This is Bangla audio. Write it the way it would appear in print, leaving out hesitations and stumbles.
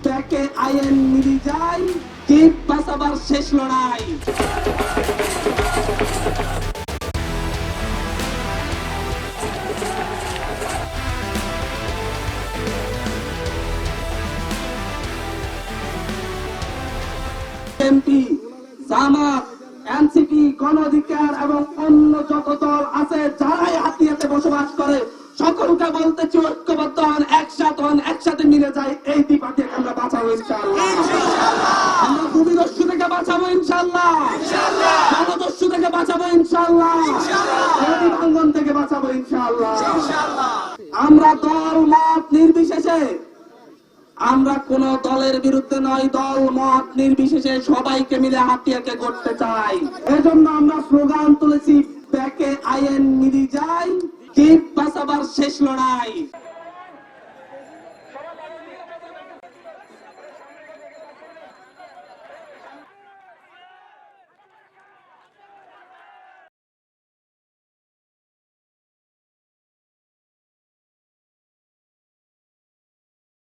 ব্যাকে আইন মিলি যায়, জীব বাঁচাবার শেষ লড়াই। এমপি, জামাত, এনসিপি, গণ অধিকার এবং অন্য যত দল আছে যারাই হাতিয়াতে বসবাস করে সকলকে বলতেছি ঐক্যবদ্ধ হন, একসাথে মিলে যাই, এই দ্বিপাঠিকে আমরা বাঁচাবো ইনশাআল্লাহ। আমরা ভূমিদস্যু থেকে বাঁচাবো ইনশাআল্লাহ, জনদস্যু থেকে বাঁচাবো ইনশাআল্লাহ, নদী ভাঙ্গন থেকে বাঁচাবো ইনশাআল্লাহ। আমরা দল মত নির্বিশেষে, আমরা কোন দলের বিরুদ্ধে নয়, দল মত নির্বিশেষে সবাইকে মিলে হাতিয়াকে করতে চাই। এজন্য আমরা স্লোগান তুলেছি, ব্যাকে আইন মিলি যায়, জীব বাঁচাবার শেষ লড়াই।